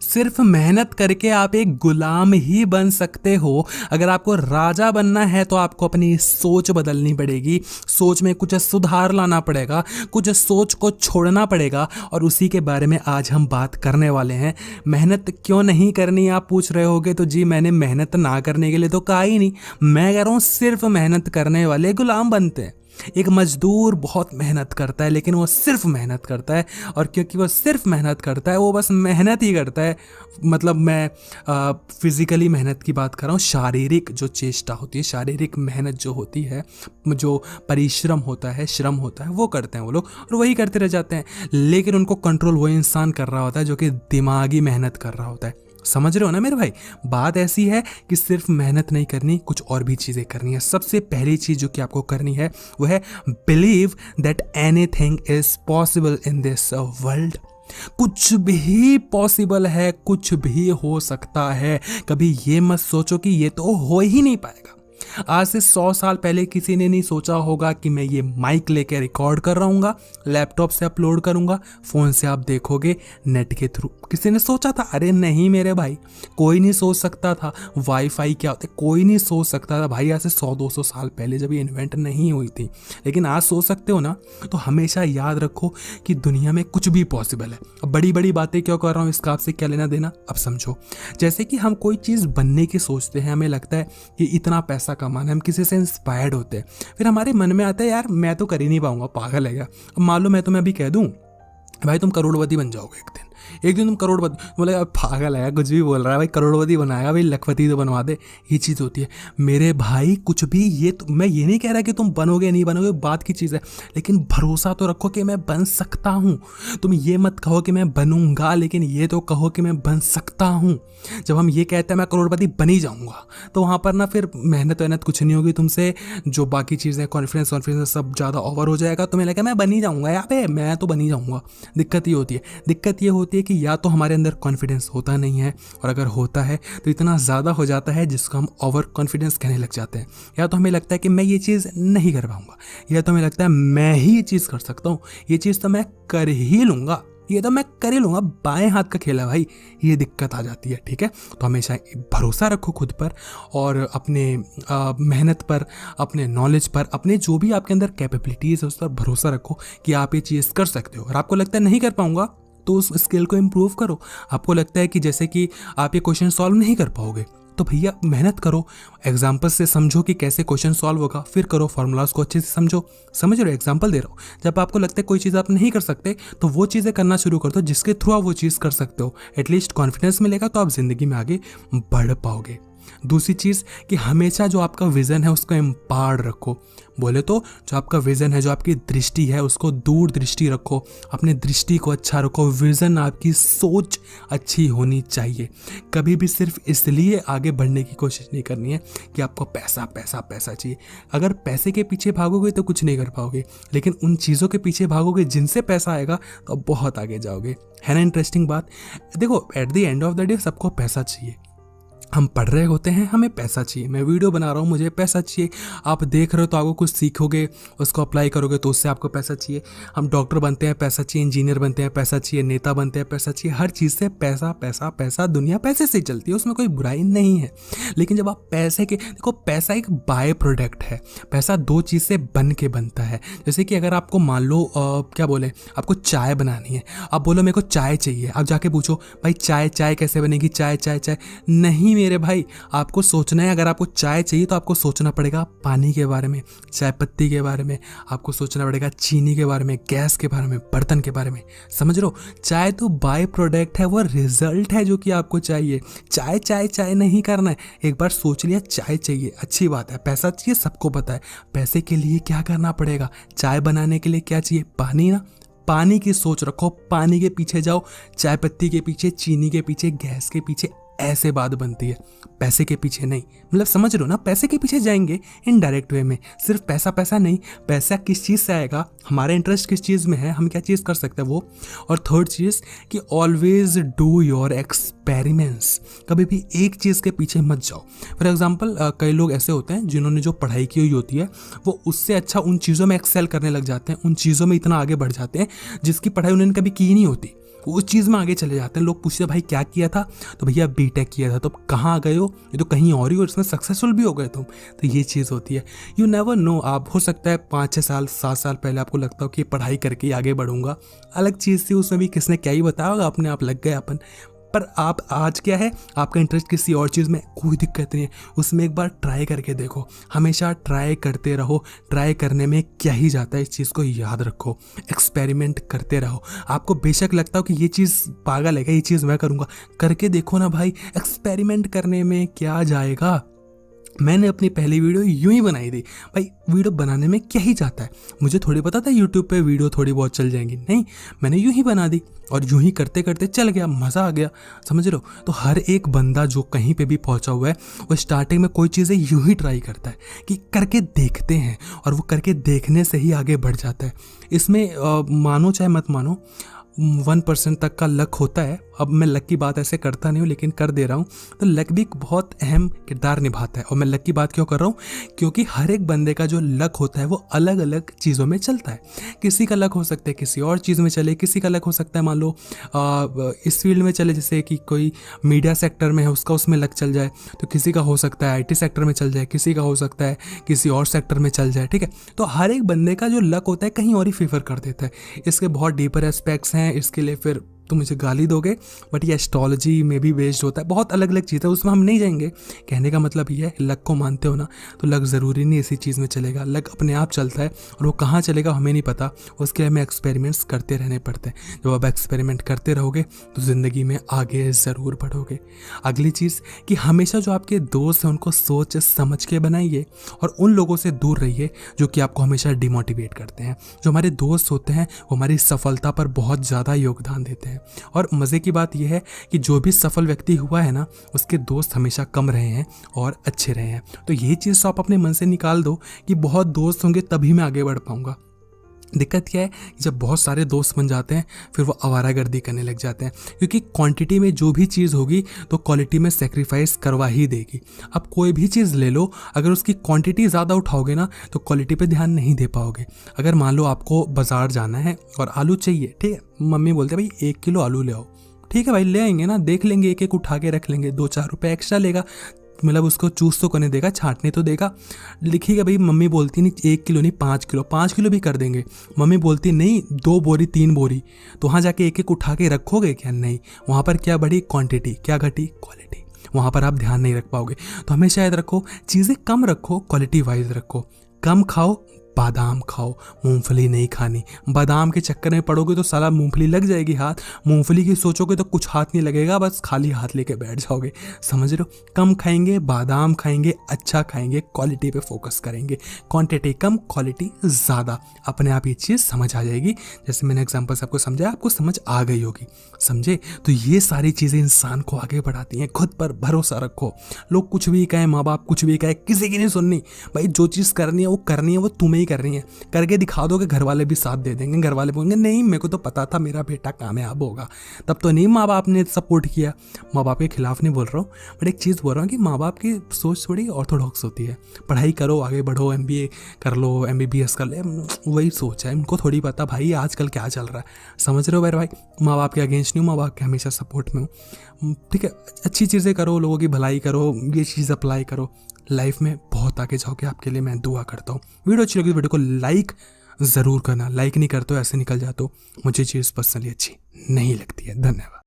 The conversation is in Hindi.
सिर्फ मेहनत करके आप एक गुलाम ही बन सकते हो। अगर आपको राजा बनना है तो आपको अपनी सोच बदलनी पड़ेगी, सोच में कुछ सुधार लाना पड़ेगा, कुछ सोच को छोड़ना पड़ेगा, और उसी के बारे में आज हम बात करने वाले हैं। मेहनत क्यों नहीं करनी आप पूछ रहे होगे, तो जी मैंने मेहनत ना करने के लिए तो कहा ही नहीं। मैं कह रहा हूँ सिर्फ मेहनत करने वाले गुलाम बनते हैं। एक मजदूर बहुत मेहनत करता है लेकिन वो सिर्फ मेहनत करता है, और क्योंकि वो सिर्फ मेहनत करता है वो बस मेहनत ही करता है। मतलब मैं फिजिकली मेहनत की बात कर रहा हूँ, शारीरिक जो चेष्टा होती है, शारीरिक मेहनत जो होती है, जो परिश्रम होता है, श्रम होता है, वो करते हैं वो लोग, और वही करते रह जाते हैं। लेकिन उनको कंट्रोल वो इंसान कर रहा होता है जो कि दिमागी मेहनत कर रहा होता है। समझ रहे हो ना मेरे भाई? बात ऐसी है कि सिर्फ मेहनत नहीं करनी, कुछ और भी चीज़ें करनी है। सबसे पहली चीज़ जो कि आपको करनी है वो है believe that anything is possible in this world. कुछ भी पॉसिबल है, कुछ भी हो सकता है। कभी ये मत सोचो कि ये तो हो ही नहीं पाएगा। आज से 100 साल पहले किसी ने नहीं सोचा होगा कि मैं ये माइक लेके रिकॉर्ड कर रहा हूँ, लैपटॉप से अपलोड करूँगा, फ़ोन से आप देखोगे, नेट के थ्रू। किसी ने सोचा था? अरे नहीं मेरे भाई, कोई नहीं सोच सकता था। वाईफाई क्या होता है कोई नहीं सोच सकता था भाई, आज से 100-200 साल पहले जब ये इन्वेंट नहीं हुई थी। लेकिन आज सोच सकते हो ना। तो हमेशा याद रखो कि दुनिया में कुछ भी पॉसिबल है। अब बड़ी बड़ी बातें क्यों कर रहा हूँ, इसका आपसे क्या लेना देना, अब समझो। जैसे कि हम कोई चीज़ बनने की सोचते हैं, हमें लगता है कि इतना पैसा कमाना, हम किसी से इंस्पायर्ड होते हैं, फिर हमारे मन में आता है यार मैं तो कर ही नहीं पाऊंगा, पागल है क्या। अब मान लो मैं तुम्हें अभी कह दूं भाई तुम करोड़पति बन जाओगे एक दिन, एक दिन तुम करोड़पति, बोले यार पागल है, कुछ भी बोल रहा है भाई, करोड़पति बनाएगा भाई, लखपति तो बनवा दे। ये चीज़ होती है मेरे भाई, कुछ भी। ये तो मैं ये नहीं कह रहा कि तुम बनोगे नहीं बनोगे, बात की चीज़ है, लेकिन भरोसा तो रखो कि मैं बन सकता हूँ। तुम ये मत कहो कि मैं बनूंगा, लेकिन ये तो कहो कि मैं बन सकता हूँ। जब हम ये कहते हैं मैं करोड़पति बन ही जाऊँगा, तो वहाँ पर ना फिर मेहनत वहनत कुछ नहीं होगी तुमसे, जो बाकी चीज़ें कॉन्फिडेंस सब ज़्यादा ओवर हो जाएगा। तुम्हें लगेगा मैं बन ही जाऊँगा, यहाँ पे मैं तो बन ही जाऊँगा। दिक्कत ये होती है, दिक्कत ये होती है कि या तो हमारे अंदर कॉन्फिडेंस होता नहीं है, और अगर होता है तो इतना ज़्यादा हो जाता है जिसको हम ओवर कॉन्फिडेंस कहने लग जाते हैं। या तो हमें लगता है कि मैं ये चीज़ नहीं कर पाऊंगा, या तो हमें लगता है मैं ही ये चीज़ कर सकता हूँ, ये चीज़ तो मैं कर ही लूँगा, ये तो मैं कर ही लूँगा, बाएं हाथ का खेला भाई। ये दिक्कत आ जाती है, ठीक है। तो हमेशा भरोसा रखो खुद पर, और अपने मेहनत पर, अपने नॉलेज पर, अपने जो भी आपके अंदर कैपेबिलिटीज़ है उस पर भरोसा रखो कि आप ये चीज़ कर सकते हो। और आपको लगता है नहीं कर पाऊंगा तो उस स्किल को इम्प्रूव करो। आपको लगता है कि जैसे कि आप ये क्वेश्चन सॉल्व नहीं कर पाओगे, तो भैया मेहनत करो, एग्जाम्पल से समझो कि कैसे क्वेश्चन सॉल्व होगा, फिर करो, फार्मूलाज को अच्छे से समझो। समझ रहे हो, एग्जाम्पल दे रहा हूँ। जब आपको लगता है कोई चीज़ आप नहीं कर सकते, तो वो चीज़ें करना शुरू कर दो जिसके थ्रू आप वो चीज़ कर सकते हो। एटलीस्ट कॉन्फिडेंस मिलेगा तो आप ज़िंदगी में आगे बढ़ पाओगे। दूसरी चीज़ कि हमेशा जो आपका विज़न है उसको एम्पावर्ड रखो। बोले तो जो आपका विज़न है, जो आपकी दृष्टि है, उसको दूर दृष्टि रखो, अपने दृष्टि को अच्छा रखो। विज़न, आपकी सोच अच्छी होनी चाहिए। कभी भी सिर्फ इसलिए आगे बढ़ने की कोशिश नहीं करनी है कि आपको पैसा पैसा पैसा चाहिए। अगर पैसे के पीछे भागोगे तो कुछ नहीं कर पाओगे, लेकिन उन चीज़ों के पीछे भागोगे जिनसे पैसा आएगा तो बहुत आगे जाओगे। है ना इंटरेस्टिंग बात? देखो, at the end of the day सबको पैसा चाहिए। हम पढ़ रहे होते हैं, हमें पैसा चाहिए। मैं वीडियो बना रहा हूँ, मुझे पैसा चाहिए। आप देख रहे हो तो आपको कुछ सीखोगे, उसको अप्लाई करोगे तो उससे आपको पैसा चाहिए। हम डॉक्टर बनते हैं, पैसा चाहिए। इंजीनियर बनते हैं, पैसा चाहिए। नेता बनते हैं, पैसा चाहिए। हर चीज़ से पैसा पैसा पैसा, दुनिया पैसे से चलती है, उसमें कोई बुराई नहीं है। लेकिन जब आप पैसे के, देखो पैसा एक बाय प्रोडक्ट है। पैसा दो चीज़ से बन के बनता है। जैसे कि अगर आपको मान लो क्या बोले, आपको चाय बनानी है, आप बोलो मेरे को चाय चाहिए, आप जाके पूछो भाई चाय कैसे बनेगी, चाय चाय चाय नहीं मेरे भाई, आपको सोचना है। अगर आपको चाय चाहिए तो आपको सोचना पड़ेगा पानी के बारे में, चाय पत्ती के बारे में, आपको सोचना पड़ेगा चीनी के बारे में, गैस के बारे में, बर्तन के बारे में। समझ लो, चाय तो बाय प्रोडक्ट है, वो रिजल्ट है जो कि आपको चाहिए। चाय चाय चाय नहीं करना है। एक बार सोच लिया चाय चाहिए, अच्छी बात है। पैसा चाहिए, सबको पता है। पैसे के लिए क्या करना पड़ेगा? चाय बनाने के लिए क्या चाहिए? पानी ना। पानी की सोच रखो, पानी के पीछे जाओ, चाय पत्ती के पीछे, चीनी के पीछे, गैस के पीछे। ऐसे बात बनती है, पैसे के पीछे नहीं। मतलब समझ रहे हो ना, पैसे के पीछे जाएंगे इनडायरेक्ट वे में। सिर्फ पैसा पैसा नहीं, पैसा किस चीज़ से आएगा, हमारा इंटरेस्ट किस चीज़ में है, हम क्या चीज़ कर सकते हैं वो। और थर्ड चीज़ कि ऑलवेज डू योर एक्सपेरिमेंट्स। कभी भी एक चीज़ के पीछे मत जाओ। फॉर एग्जाम्पल, कई लोग ऐसे होते हैं जिन्होंने जो पढ़ाई की हुई होती है वो उससे अच्छा उन चीज़ों में एक्सेल करने लग जाते हैं, उन चीज़ों में इतना आगे बढ़ जाते हैं जिसकी पढ़ाई उन्होंने कभी की नहीं होती। वो उस चीज़ में आगे चले जाते हैं। लोग पूछते हैं भाई क्या किया था, तो भैया बीटेक किया था। तो अब कहाँ गए हो, ये तो कहीं और ही हो, इसमें सक्सेसफुल भी हो गए तुम। तो ये चीज़ होती है, यू नेवर नो। आप हो सकता है 5-6 साल 7 साल पहले आपको लगता हो कि पढ़ाई करके ही आगे बढ़ूंगा, अलग चीज़ थी, उसमें भी किसने क्या ही बताया होगा, अपने आप लग गए अपन। पर आप आज क्या है, आपका इंटरेस्ट किसी और चीज़ में, कोई दिक्कत नहीं है, उसमें एक बार ट्राई करके देखो। हमेशा ट्राई करते रहो, ट्राई करने में क्या ही जाता है, इस चीज़ को याद रखो। एक्सपेरिमेंट करते रहो। आपको बेशक लगता हो कि ये चीज़ पागल है क्या, ये चीज़ मैं करूँगा, करके देखो ना भाई, एक्सपेरिमेंट करने में क्या जाएगा। मैंने अपनी पहली वीडियो यूं ही बनाई थी भाई, वीडियो बनाने में क्या ही जाता है, मुझे थोड़ी पता था यूट्यूब पे वीडियो थोड़ी बहुत चल जाएंगी, नहीं, मैंने यूं ही बना दी और यूं ही करते करते चल गया, मज़ा आ गया, समझ रहे हो। तो हर एक बंदा जो कहीं पे भी पहुंचा हुआ है वो स्टार्टिंग में कोई चीज़ें यूं ही ट्राई करता है कि करके देखते हैं, और वो करके देखने से ही आगे बढ़ जाता है। इसमें मानो चाहे मत मानो 1% तक का लक होता है। अब मैं लक की बात ऐसे करता नहीं हूँ, लेकिन कर दे रहा हूँ। तो लक भी बहुत अहम किरदार निभाता है। और मैं लक की बात क्यों कर रहा हूँ, क्योंकि हर एक बंदे का जो लक होता है वो अलग अलग चीज़ों में चलता है। किसी का लक हो सकता है किसी और चीज़ में चले, किसी का लक हो सकता है मान लो इस फील्ड में चले, जैसे कि कोई मीडिया सेक्टर में है उसका उसमें लक चल जाए, तो किसी का हो सकता है IT सेक्टर में चल जाए, किसी का हो सकता है किसी और सेक्टर में चल जाए, ठीक है। तो हर एक बंदे का जो लक होता है कहीं और ही फेवर कर देता है। इसके बहुत डीपर एस्पेक्ट्स हैं, इसके लिए फिर तो मुझे गाली दोगे, बट ये एस्ट्रोलॉजी में भी बेस्ड होता है, बहुत अलग अलग चीज़ है, उसमें हम नहीं जाएंगे। कहने का मतलब ये है, लक को मानते हो ना, तो लक ज़रूरी नहीं इसी चीज़ में चलेगा, लक अपने आप चलता है, और वो कहाँ चलेगा हमें नहीं पता, उसके लिए हमें एक्सपेरिमेंट्स करते रहने पड़ते हैं। जब आप एक्सपेरिमेंट करते रहोगे तो ज़िंदगी में आगे ज़रूर बढ़ोगे। अगली चीज़ कि हमेशा जो आपके दोस्त हैं उनको सोच समझ के बनाइए, और उन लोगों से दूर रहिए जो कि आपको हमेशा डिमोटिवेट करते हैं। जो हमारे दोस्त होते हैं वो हमारी सफलता पर बहुत ज़्यादा योगदान देते हैं। और मज़े की बात यह है कि जो भी सफल व्यक्ति हुआ है ना, उसके दोस्त हमेशा कम रहे हैं और अच्छे रहे हैं। तो ये चीज़ तो आप अपने मन से निकाल दो कि बहुत दोस्त होंगे तभी मैं आगे बढ़ पाऊंगा। दिक्कत क्या है कि जब बहुत सारे दोस्त बन जाते हैं फिर वो आवारागर्दी करने लग जाते हैं, क्योंकि क्वांटिटी में जो भी चीज़ होगी तो क्वालिटी में सेक्रीफाइस करवा ही देगी। अब कोई भी चीज़ ले लो, अगर उसकी क्वांटिटी ज़्यादा उठाओगे ना तो क्वालिटी पे ध्यान नहीं दे पाओगे। अगर मान लो आपको बाज़ार जाना है और आलू चाहिए, ठीक है, मम्मी बोलते हैं भाई 1 किलो आलू ले आओ, ठीक है भाई ले आएंगे ना, देख लेंगे, एक एक उठा के रख लेंगे, 2-4 रुपये एक्स्ट्रा लेगा, मतलब उसको चूज तो करने देगा, छांटने तो देगा। लिखिएगा भाई, मम्मी बोलती नहीं 1 किलो नहीं 5 किलो, 5 किलो भी कर देंगे। मम्मी बोलती नहीं 2 बोरी 3 बोरी, तो वहाँ जाके एक एक उठा के रखोगे क्या, नहीं, वहाँ पर क्या बढ़ी क्वांटिटी, क्या घटी क्वालिटी, वहाँ पर आप ध्यान नहीं रख पाओगे। तो हमेशा याद रखो, चीज़ें कम रखो, क्वालिटी वाइज रखो, कम खाओ, बादाम खाओ, मूंगफली नहीं खानी। बादाम के चक्कर में पड़ोगे तो साला मूंगफली लग जाएगी हाथ, मूंगफली की सोचोगे तो कुछ हाथ नहीं लगेगा, बस खाली हाथ लेके बैठ जाओगे, समझ रहे हो। कम खाएंगे, बादाम खाएंगे, अच्छा खाएंगे, क्वालिटी पे फोकस करेंगे, क्वांटिटी कम क्वालिटी ज़्यादा, अपने आप ये चीज़ समझ आ जाएगी। जैसे मैंने एग्जाम्पल से आपको समझाया, आपको समझ आ गई होगी, समझे। तो ये सारी चीज़ें इंसान को आगे बढ़ाती हैं। खुद पर भरोसा रखो, लोग कुछ भी कहें, माँ बाप कुछ भी कहें, किसी की नहीं सुननी भाई, जो चीज़ करनी है वो करनी है, वो तुम्हें कर रही है, करके दिखा दोगे, घर वाले भी साथ दे देंगे। घर वाले बोलेंगे नहीं मेरे को तो पता था मेरा बेटा कामयाब होगा, तब तो नहीं माँ बाप ने सपोर्ट किया। माँ बाप के खिलाफ नहीं बोल रहा हूँ, बट एक चीज़ बोल रहा हूँ कि माँ बाप की सोच थोड़ी ऑर्थोडॉक्स होती है। पढ़ाई करो, आगे बढ़ो, MBA कर लो, MBBS कर लो, वही सोच है, उनको थोड़ी पता भाई आजकल क्या चल रहा है, समझ रहे हो मेरे भाई। माँ बाप के अगेंस्ट नहीं हूँ, माँ बाप के हमेशा सपोर्ट में हूँ, ठीक है। अच्छी चीज़ें करो, लोगों की भलाई करो, ये चीज़ अप्लाई करो, लाइफ में बहुत आगे जाओगे। आपके लिए मैं दुआ करता हूँ। वीडियो अच्छी लगी तो वीडियो को लाइक ज़रूर करना, लाइक नहीं करते हो ऐसे निकल जाते हो, मुझे चीज़ पर्सनली अच्छी नहीं लगती है। धन्यवाद।